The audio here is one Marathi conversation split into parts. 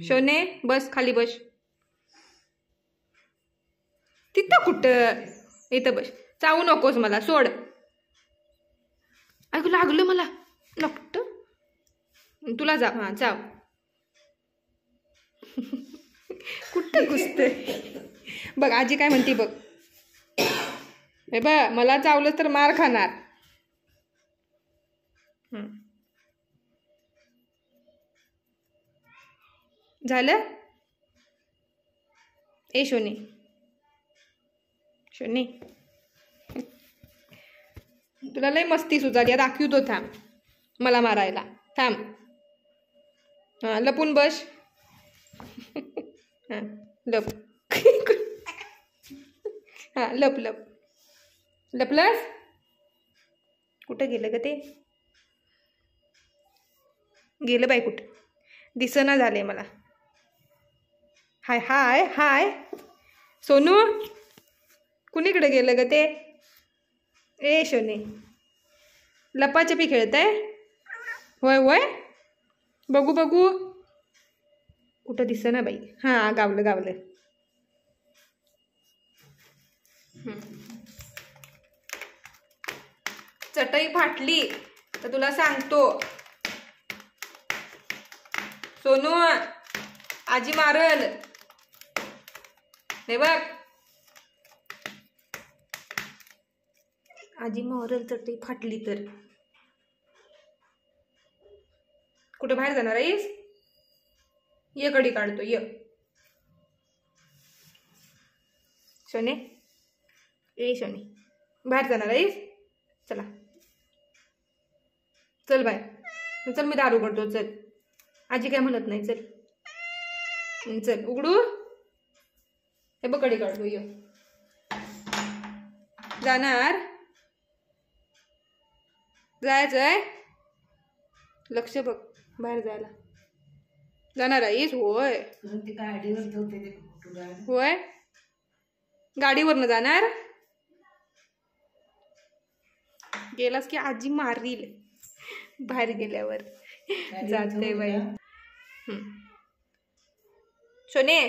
शोने बस खाली बस. तिथं कुठं इथं बस. चावू नकोस मला सोड. ऐकू लागलं मला लागत तुला. जा हा चाव. कुठं घुसते बघ आजी काय म्हणते बघ. हे बघ मला चावलं तर मार खाणार. झालं. ए शोनी शोनी तुला लय मस्ती सुचाली. दाखवतो थांब मला मारायला. थांब. हा लपून बस. हा लप. हा लप लप. लपलास. कुठं गेलं ग ते. गेलं बाई कुठं दिसना झाले मला. हाय हाय हाय सोनू कुणीकडे गेलं ग ते. ए शोने लपाछपी खेळताय. होय होय बघू बघू. कुठं दिसना बाई. हा गावलं गावलं. चटई फाटली तर तुला सांगतो सोनू. आजी मारल. हे बघ आजी मारल चटई फाटली तर. कुठं बाहेर जाणार आहेस. ये कडी काढतो ये. शोने ए शोने बाहेर जाणार आहेस. चला चल बाहेर. चल मी दारू करतो. चल आजी काय म्हणत नाही. चल चल उघडू. हे बघ कडी काढतो ये. जाणार. जायचंय. लक्ष बघ बाहेर जायला. जाणार आहेस. होय होय गाडीवरनं जाणार. गेलास की आजी मारील बाहेर गेल्यावर. जाते बाई. शोने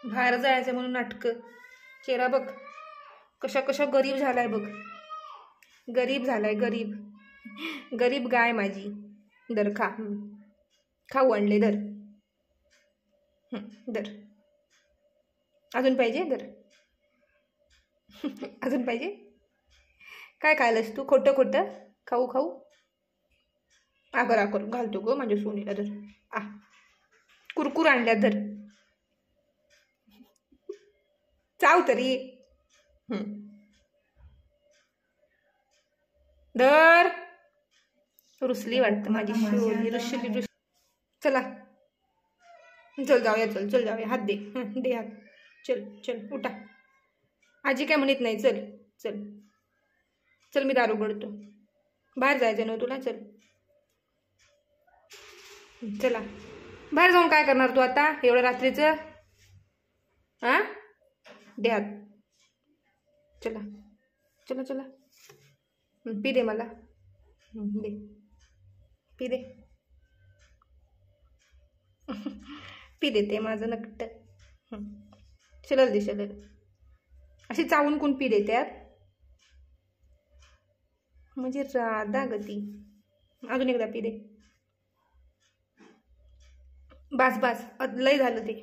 बाहेर जायचं म्हणून नाटक. चेहरा बघ कशा कशा गरीब झालाय बघ. गरीब झालाय गरीब. गरीब गाय माझी. दर खा. खाऊ आणले दर. दर अजून पाहिजे. दर अजून पाहिजे. काय खायलास तू. खोटं खोटं खाऊ खाऊ. आगर करून घालतो ग माझ्या सोनीला. दर आ कुरकुर आणल्या दर. चाव तरी. दर रुसली वाटतं माझी शोनी. रुसली. चला चल जाऊया. चल चल जाऊया. हात दे. दे हात. चल चल उठा. आजी काय म्हणत नाही. चल चल चल मी दारू गडतो. बाहेर जायचं ना तुला. चल चला बाहेर जाऊन काय करणार तू आता एवढ्या रात्रीचं. हा दे हात. चला चला चला. पी दे मला. दे पी दे. पी देते माझं नकट. शलल दे शलल. अशी चावून कोण पी देत्यात. म्हणजे राधा गती. अजून एकदा पी दे. बास बास लय झालं ते.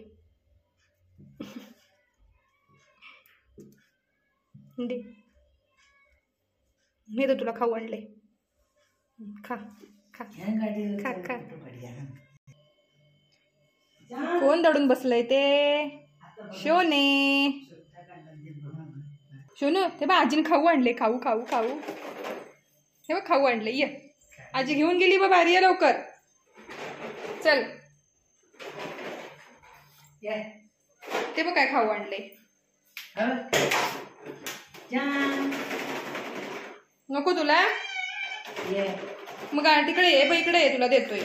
दे मी तर तुला खाऊ आणले. खा खा खा खा. कोण दडून बसलंय ते. शोने शोनू ते बा आजीने खाऊ आणले. खाऊ खाऊ खाऊ. हे बघ खाऊ आणले. ये आजी घेऊन गेली बा बाहेर. ये लवकर. चल ते बघ काय खाऊ आणले. नको तुला. मग तिकडे ये बा. इकडे ये तुला देतोय.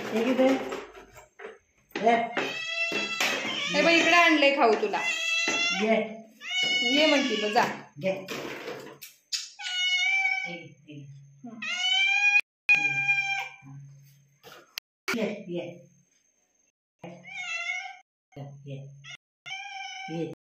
हे बघ इकडे आणलंय खाऊ तुला. ये म्हणती जा. ये ये ये ये